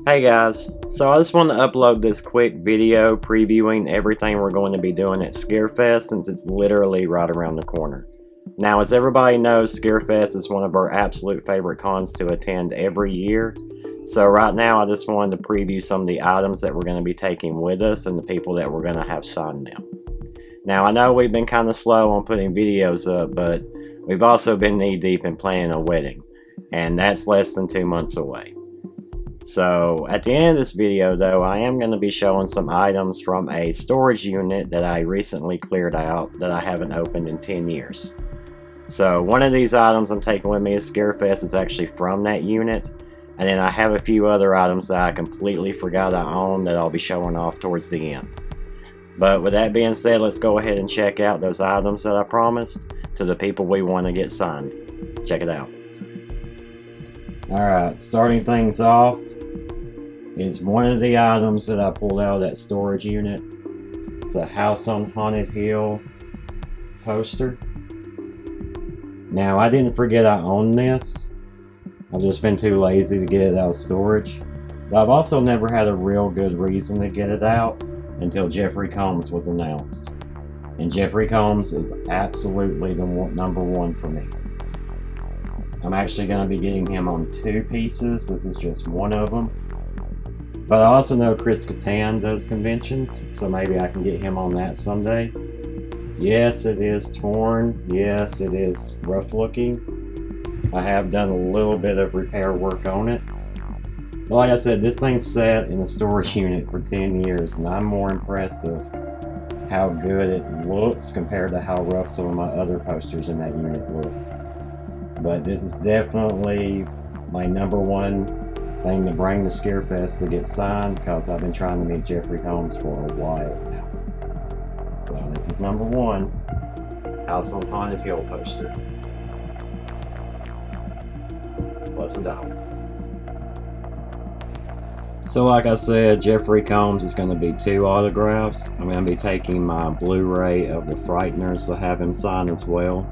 Hey guys, so I just want to upload this quick video previewing everything we're going to be doing at Scarefest since it's literally right around the corner. Now, as everybody knows, Scarefest is one of our absolute favorite cons to attend every year. So right now I just wanted to preview some of the items that we're going to be taking with us and the people that we're going to have sign them. Now, I know we've been kind of slow on putting videos up, but we've also been knee deep in planning a wedding, and that's less than 2 months away. So at the end of this video though, I am going to be showing some items from a storage unit that I recently cleared out that I haven't opened in 10 years. So one of these items I'm taking with me at Scarefest is actually from that unit, and then I have a few other items that I completely forgot I owned that I'll be showing off towards the end. But with that being said, let's go ahead and check out those items that I promised to the people we want to get signed. Check it out. Alright, starting things off is one of the items that I pulled out of that storage unit. It's a House on Haunted Hill poster. Now, I didn't forget I own this. I've just been too lazy to get it out of storage. But I've also never had a real good reason to get it out until Jeffrey Combs was announced. And Jeffrey Combs is absolutely the number one for me. I'm actually going to be getting him on 2 pieces. This is just one of them. But I also know Chris Kattan does conventions, so maybe I can get him on that someday. Yes, it is torn. Yes, it is rough looking. I have done a little bit of repair work on it. But like I said, this thing's sat in a storage unit for 10 years, and I'm more impressed of how good it looks compared to how rough some of my other posters in that unit look. But this is definitely my number one thing to bring to Scarefest to get signed, because I've been trying to meet Jeffrey Combs for a while now. So this is number 1, House on Haunted Hill poster. Plus $1. So like I said, Jeffrey Combs is going to be 2 autographs. I'm going to be taking my Blu-ray of The Frighteners to have him sign as well.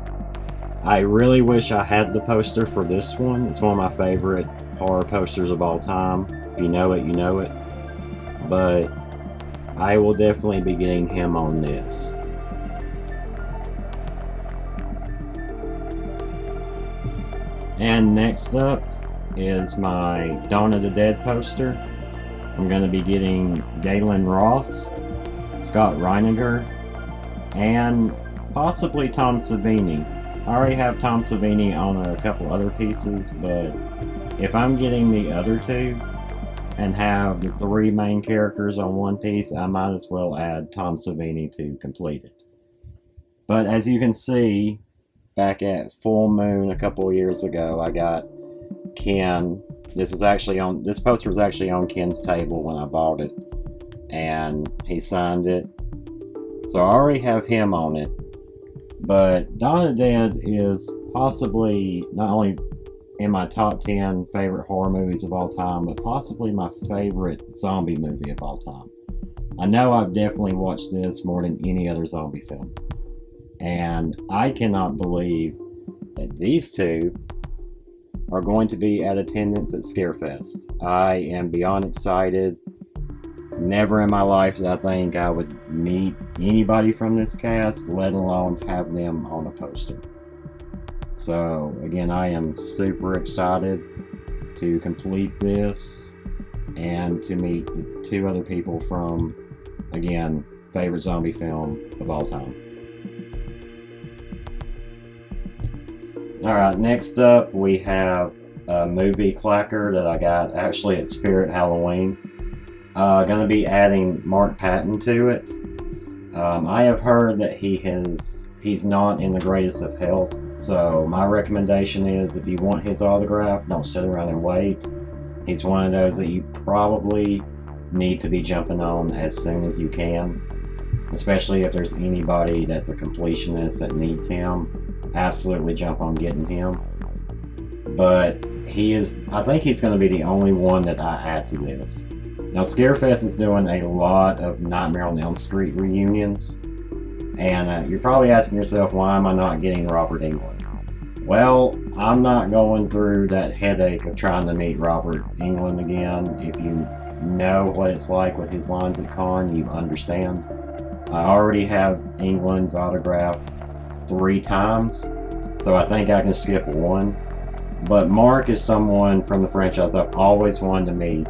I really wish I had the poster for this one. It's one of my favorite horror posters of all time. If you know it, you know it. But I will definitely be getting him on this. And next up is my Dawn of the Dead poster. I'm going to be getting Galen Ross, Scott Reiniger, and possibly Tom Savini. I already have Tom Savini on a couple other pieces, but if I'm getting the other 2 and have the 3 main characters on one piece, I might as well add Tom Savini to complete it. But as you can see, back at Full Moon a couple of years ago, I got Ken. This poster was actually on Ken's table when I bought it, and he signed it. So I already have him on it. But Dawn of the Dead is possibly not only in my top 10 favorite horror movies of all time, but possibly my favorite zombie movie of all time. I know I've definitely watched this more than any other zombie film. And I cannot believe that these 2 are going to be at attendance at Scarefest. I am beyond excited. Never in my life did I think I would meet anybody from this cast, let alone have them on a poster. So again, I am super excited to complete this and to meet the 2 other people from, again, favorite zombie film of all time. Alright, next up we have a movie clacker that I got actually at Spirit Halloween. Going to be adding Mark Patton to it. I have heard that he's not in the greatest of health, so my recommendation is if you want his autograph, don't sit around and wait. He's one of those that you probably need to be jumping on as soon as you can, especially if there's anybody that's a completionist that needs him. Absolutely jump on getting him. But I think he's going to be the only one that I add to this. Now, Scarefest is doing a lot of Nightmare on Elm Street reunions, and you're probably asking yourself, why am I not getting Robert Englund? Well, I'm not going through that headache of trying to meet Robert England again. If you know what it's like with his lines at con, you understand. I already have England's autograph 3 times, so I think I can skip one. But Mark is someone from the franchise I've always wanted to meet,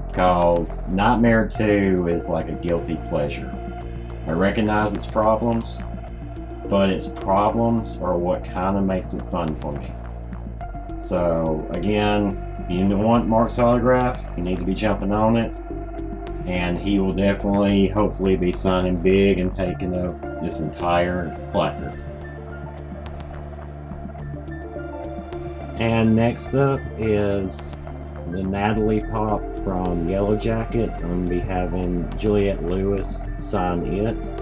because Nightmare 2 is like a guilty pleasure. I recognize its problems, but its problems are what kind of makes it fun for me. So again, if you want Mark's autograph, you need to be jumping on it, and he will definitely, hopefully, be signing big and taking up this entire placard. And next up is the Natalie Pop from Yellow Jackets. I'm going to be having Juliette Lewis sign it.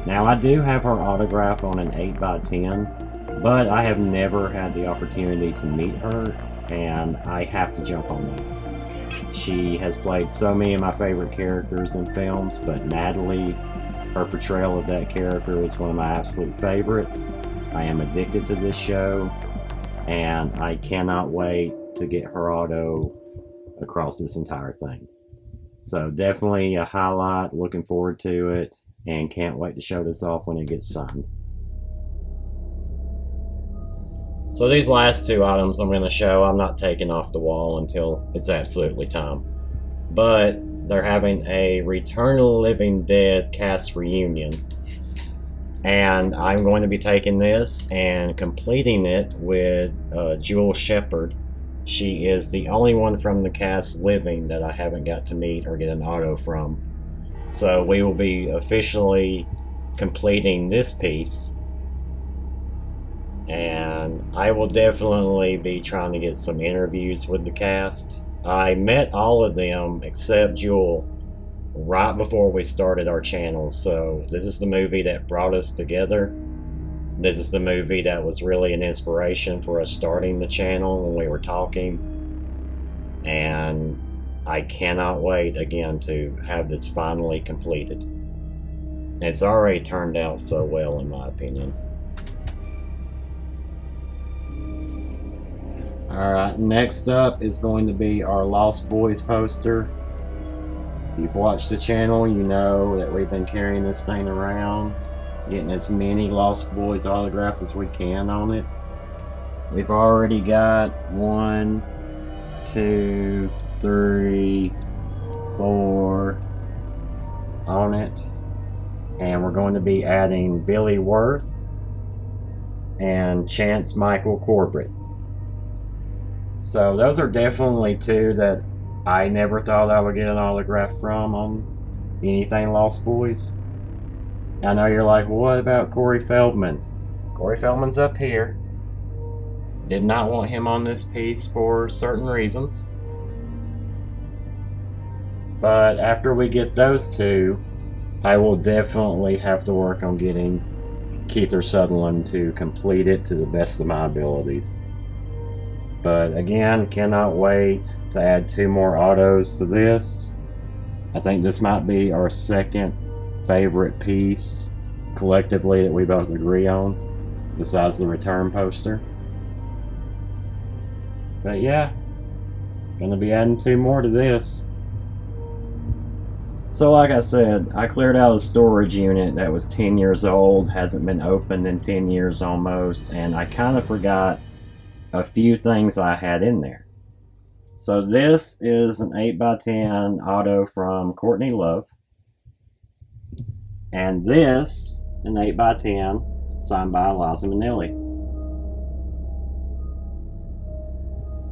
Now, I do have her autograph on an 8x10, but I have never had the opportunity to meet her, and I have to jump on that. She has played so many of my favorite characters in films, but Natalie, her portrayal of that character is one of my absolute favorites. I am addicted to this show, and I cannot wait to get her auto across this entire thing. So definitely a highlight, looking forward to it, and can't wait to show this off when it gets signed. So these last 2 items I'm going to show, I'm not taking off the wall until it's absolutely time. But they're having a Return of the Living Dead cast reunion. And I'm going to be taking this and completing it with Jewel Shepard. She is the only one from the cast living that I haven't got to meet or get an auto from. So we will be officially completing this piece. And I will definitely be trying to get some interviews with the cast. I met all of them except Jewel right before we started our channel, so this is the movie that brought us together. This is the movie that was really an inspiration for us starting the channel when we were talking, and I cannot wait again to have this finally completed. And it's already turned out so well, in my opinion. Alright, next up is going to be our Lost Boys poster. If you've watched the channel, you know that we've been carrying this thing around, getting as many Lost Boys autographs as we can on it. We've already got 1, 2, 3, 4 on it. And we're going to be adding Billy Worth and Chance Michael Corbett. So those are definitely 2 that I never thought I would get an autograph from on anything Lost Boys. I know you're like, well, what about Corey Feldman? Corey Feldman's up here. Did not want him on this piece for certain reasons. But after we get those 2, I will definitely have to work on getting Kiefer Sutherland to complete it to the best of my abilities. But again, cannot wait to add 2 more autos to this. I think this might be our second favorite piece collectively that we both agree on, besides the return poster. But yeah, gonna be adding 2 more to this. So like I said, I cleared out a storage unit that was 10 years old, hasn't been opened in 10 years almost, and I kind of forgot a few things I had in there. So this is an 8x10 auto from Courtney Love. And this, an 8x10 signed by Liza Minnelli.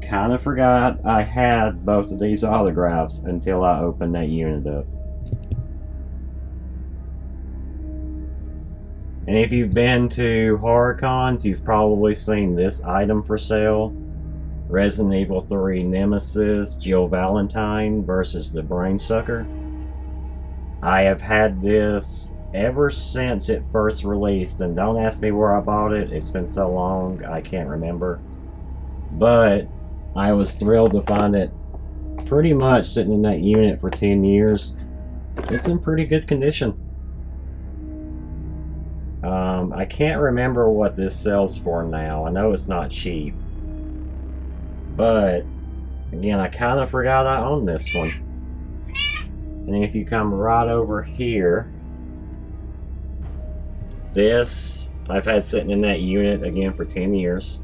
Kind of forgot I had both of these autographs until I opened that unit up. And if you've been to horror cons, you've probably seen this item for sale. Resident Evil 3 Nemesis Jill Valentine versus the Brainsucker. I have had this ever since it first released, and don't ask me where I bought it. It's been so long, I can't remember. But I was thrilled to find it pretty much sitting in that unit for 10 years. It's in pretty good condition. I can't remember what this sells for now. I know it's not cheap. But, again, I kind of forgot I owned this one. And if you come right over here, this I've had sitting in that unit again for 10 years.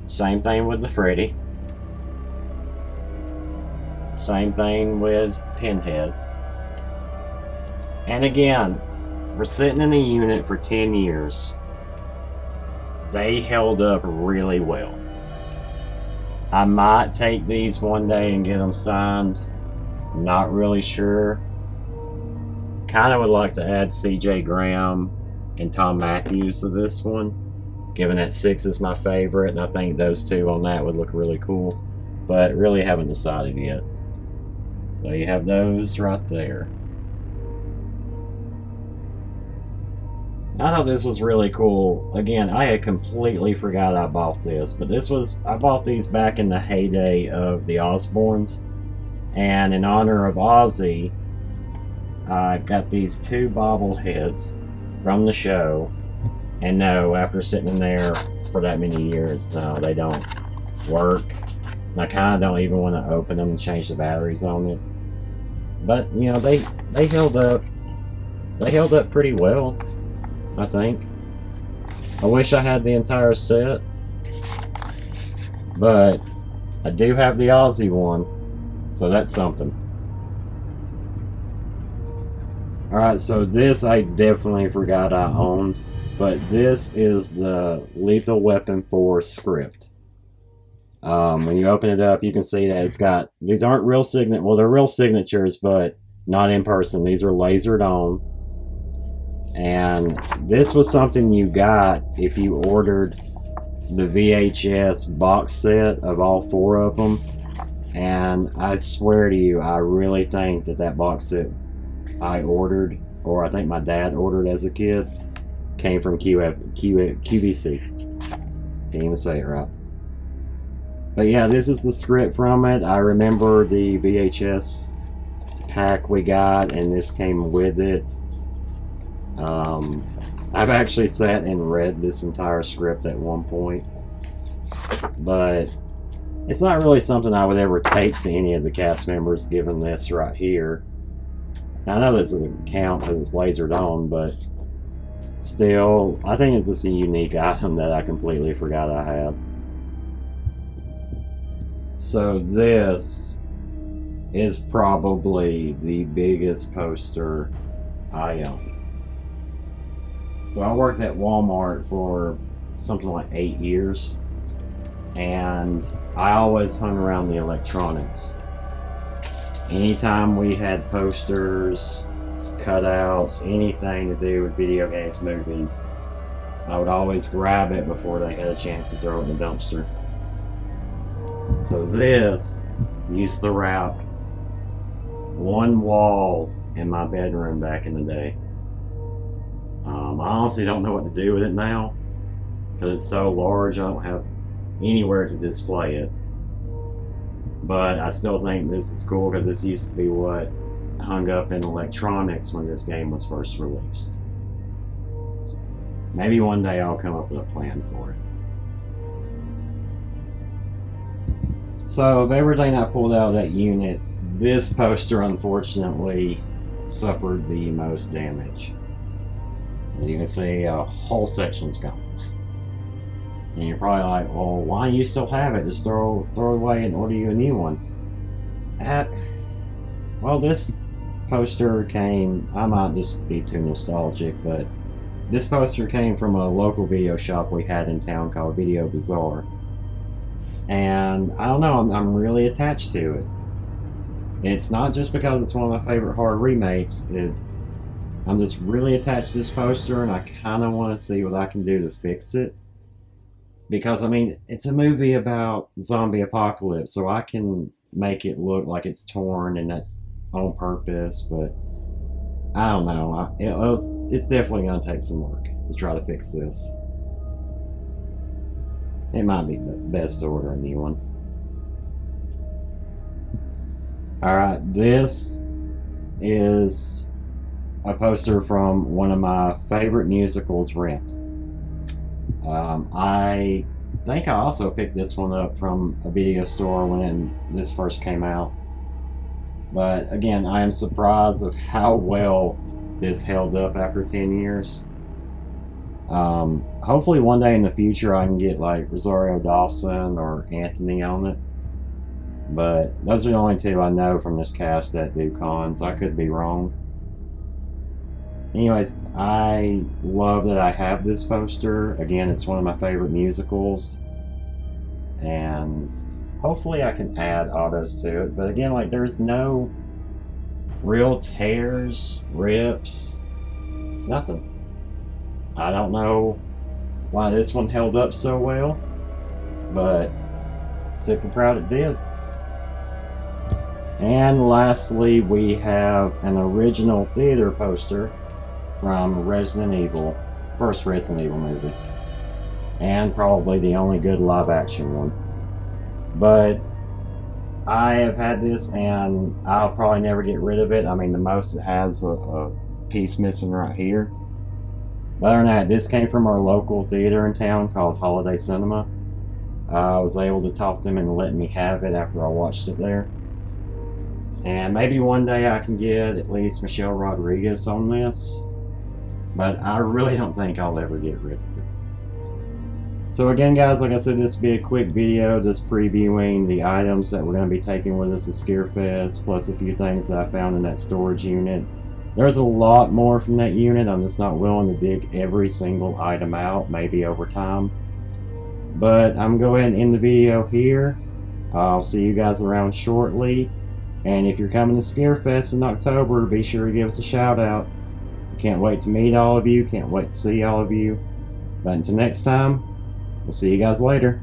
Same thing with the Freddy. Same thing with Pinhead. And again, we're sitting in a unit for 10 years. They held up really well. I might take these one day and get them signed. Not really sure. Kind of would like to add CJ Graham and Tom Matthews to this one, given that 6 is my favorite, and I think those two on that would look really cool, but really haven't decided yet. So you have those right there. I thought this was really cool. Again, I had completely forgot I bought this, but I bought these back in the heyday of the Osbournes, and in honor of Ozzy, I got these 2 bobbleheads from the show. And no, after sitting in there for that many years, no, they don't work. I kind of don't even want to open them and change the batteries on it. But you know, they held up. They held up pretty well, I think. I wish I had the entire set, but I do have the Aussie one, so that's something. Alright, so this I definitely forgot I owned, but this is the Lethal Weapon 4 script. When you open it up, you can see that it's got, these aren't real well, they're real signatures, but not in person. These are lasered on. And this was something you got if you ordered the VHS box set of all 4 of them. And I swear to you, I really think that box set I ordered, or I think my dad ordered as a kid, came from QVC. Can't even say it right. But yeah, this is the script from it. I remember the VHS pack we got, and this came with it. I've actually sat and read this entire script at one point, but it's not really something I would ever take to any of the cast members, given this right here. I know this doesn't count because it's lasered on, but still, I think it's just a unique item that I completely forgot I had. So this is probably the biggest poster I own. So I worked at Walmart for something like 8 years, and I always hung around the electronics. Anytime we had posters, cutouts, anything to do with video games, movies, I would always grab it before they had a chance to throw it in the dumpster. So this used to wrap one wall in my bedroom back in the day. I honestly don't know what to do with it now, because it's so large I don't have anywhere to display it. But I still think this is cool because this used to be what hung up in electronics when this game was first released. Maybe one day I'll come up with a plan for it. So of everything I pulled out of that unit, this poster unfortunately suffered the most damage. As you can see, a whole section's gone. And you're probably like, well, why do you still have it? Just throw it away and order you a new one. Well, this poster came, I might just be too nostalgic, but this poster came from a local video shop we had in town called Video Bazaar. And I don't know, I'm really attached to it. It's not just because it's one of my favorite horror remakes. I'm just really attached to this poster, and I kind of want to see what I can do to fix it. Because, I mean, it's a movie about zombie apocalypse, so I can make it look like it's torn, and that's on purpose, but I don't know. It's definitely going to take some work to try to fix this. It might be best to order a new one. Alright, this is a poster from one of my favorite musicals, Rent. I think I also picked this one up from a video store when this first came out. But again, I am surprised of how well this held up after 10 years. Hopefully one day in the future I can get like Rosario Dawson or Anthony on it. But those are the only two I know from this cast that do cons. I could be wrong. Anyways, I love that I have this poster. Again, it's one of my favorite musicals. And hopefully I can add autos to it. But again, like there's no real tears, rips, nothing. I don't know why this one held up so well, but super proud it did. And lastly, we have an original theater poster from Resident Evil, first Resident Evil movie, and probably the only good live action one. But I have had this and I'll probably never get rid of it. I mean, the most it has a piece missing right here. But other than that, this came from our local theater in town called Holiday Cinema. I was able to talk them into letting me have it after I watched it there. And maybe one day I can get at least Michelle Rodriguez on this. But I really don't think I'll ever get rid of it. So again, guys, like I said, this will be a quick video just previewing the items that we're going to be taking with us to Scarefest, plus a few things that I found in that storage unit. There's a lot more from that unit. I'm just not willing to dig every single item out, maybe over time. But I'm going to go ahead and end the video here. I'll see you guys around shortly. And if you're coming to Scarefest in October, be sure to give us a shout out. Can't wait to meet all of you. Can't wait to see all of you. But until next time, we'll see you guys later.